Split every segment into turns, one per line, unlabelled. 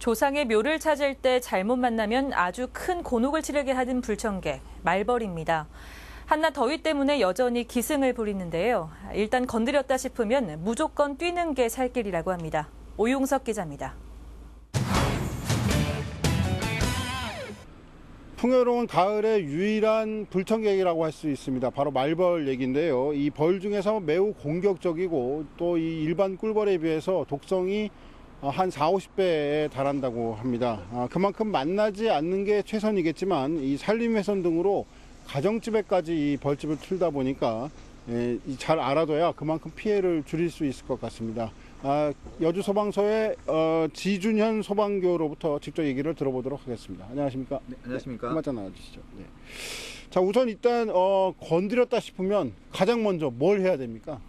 조상의 묘를 찾을 때 잘못 만나면 아주 큰 곤혹을 치르게 하는 불청객, 말벌입니다. 한낮 더위 때문에 여전히 기승을 부리는데요. 일단 건드렸다 싶으면 무조건 뛰는 게 살 길이라고 합니다. 오용석 기자입니다.
풍요로운 가을의 유일한 불청객이라고 할 수 있습니다. 바로 말벌 얘기인데요. 이 벌 중에서 매우 공격적이고 또 이 일반 꿀벌에 비해서 독성이 한 40~50배에 달한다고 합니다. 그만큼 만나지 않는 게 최선이겠지만 이 산림훼손 등으로 가정집에까지 이 벌집을 틀다 보니까 잘 알아둬야 그만큼 피해를 줄일 수 있을 것 같습니다. 여주소방서의 지준현 소방교로부터 직접 얘기를 들어보도록 하겠습니다. 안녕하십니까?
네, 안녕하십니까?
한마디 나와주시죠. 네. 자, 우선 일단 건드렸다 싶으면 가장 먼저 뭘 해야 됩니까?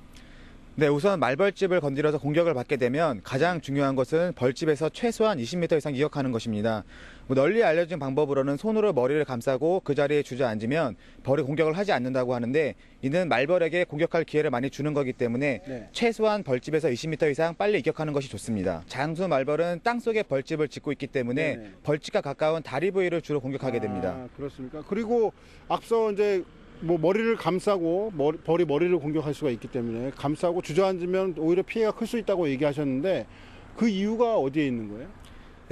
네, 우선 말벌집을 건드려서 공격을 받게 되면 가장 중요한 것은 벌집에서 최소한 20m 이상 이격하는 것입니다. 널리 알려진 방법으로는 손으로 머리를 감싸고 그 자리에 주저앉으면 벌이 공격을 하지 않는다고 하는데, 이는 말벌에게 공격할 기회를 많이 주는 거기 때문에 최소한 벌집에서 20m 이상 빨리 이격하는 것이 좋습니다. 장수 말벌은 땅속에 벌집을 짓고 있기 때문에 벌집과 가까운 다리 부위를 주로 공격하게 됩니다.
그렇습니까? 그리고 앞서 이제 머리를 감싸고 벌이 머리를 공격할 수가 있기 때문에 감싸고 주저앉으면 오히려 피해가 클 수 있다고 얘기하셨는데, 그 이유가 어디에 있는 거예요?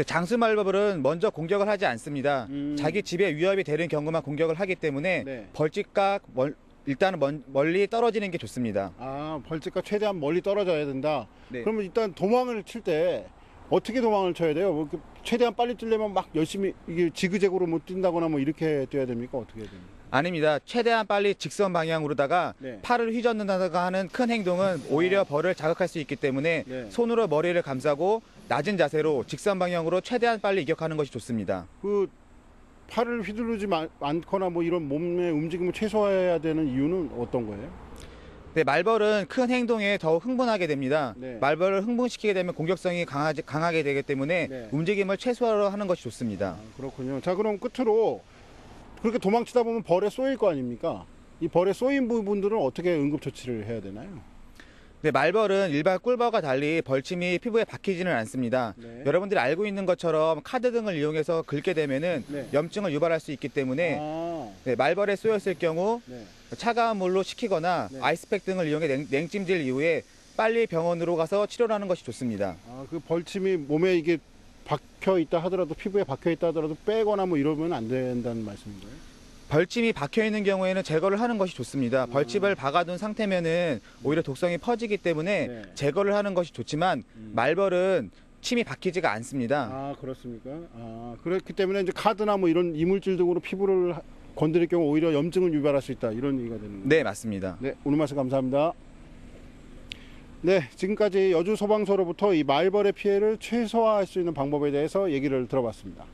장수 말벌은 먼저 공격을 하지 않습니다. 자기 집에 위협이 되는 경우만 공격을 하기 때문에 벌집과 일단은 멀리 떨어지는 게 좋습니다.
벌집과 최대한 멀리 떨어져야 된다. 그러면 일단 도망을 칠 때 어떻게 도망을 쳐야 돼요? 최대한 빨리 뛰려면 막 열심히 이게 지그재그로 못 뛴다거나 뭐 이렇게 뛰어야 됩니까? 어떻게 해야 됩니까?
아닙니다. 최대한 빨리 직선 방향으로다가 팔을 휘젓는다든가 하는 큰 행동은 오히려 벌을 자극할 수 있기 때문에 손으로 머리를 감싸고 낮은 자세로 직선 방향으로 최대한 빨리 이격하는 것이 좋습니다.
팔을 휘두르지 않거나 뭐 이런 몸의 움직임을 최소화해야 되는 이유는 어떤 거예요?
네, 말벌은 큰 행동에 더욱 흥분하게 됩니다. 말벌을 흥분시키게 되면 공격성이 강하게 되기 때문에 움직임을 최소화하는 것이 좋습니다.
그렇군요. 자, 그럼 끝으로 그렇게 도망치다 보면 벌에 쏘일 거 아닙니까? 이 벌에 쏘인 부분들은 어떻게 응급처치를 해야 되나요?
네, 말벌은 일반 꿀벌과 달리 벌침이 피부에 박히지는 않습니다. 여러분들이 알고 있는 것처럼 카드 등을 이용해서 긁게 되면은 염증을 유발할 수 있기 때문에 말벌에 쏘였을 경우 차가운 물로 식히거나 아이스팩 등을 이용해 냉찜질 이후에 빨리 병원으로 가서 치료를 하는 것이 좋습니다.
그 벌침이 몸에 이게 박혀 있다 하더라도, 피부에 박혀 있다 하더라도 빼거나 뭐 이러면 안 된다는 말씀인가요?
벌침이 박혀 있는 경우에는 제거를 하는 것이 좋습니다. 벌집을 박아둔 상태면은 오히려 독성이 퍼지기 때문에 제거를 하는 것이 좋지만 말벌은 침이 박히지가 않습니다.
그렇습니까? 그렇기 때문에 이제 카드나 뭐 이런 이물질 등으로 피부를 건드릴 경우 오히려 염증을 유발할 수 있다, 이런 얘기가 되는 거예요?
네, 맞습니다.
네, 오늘 말씀 감사합니다. 네, 지금까지 여주소방서로부터 이 말벌의 피해를 최소화할 수 있는 방법에 대해서 얘기를 들어봤습니다.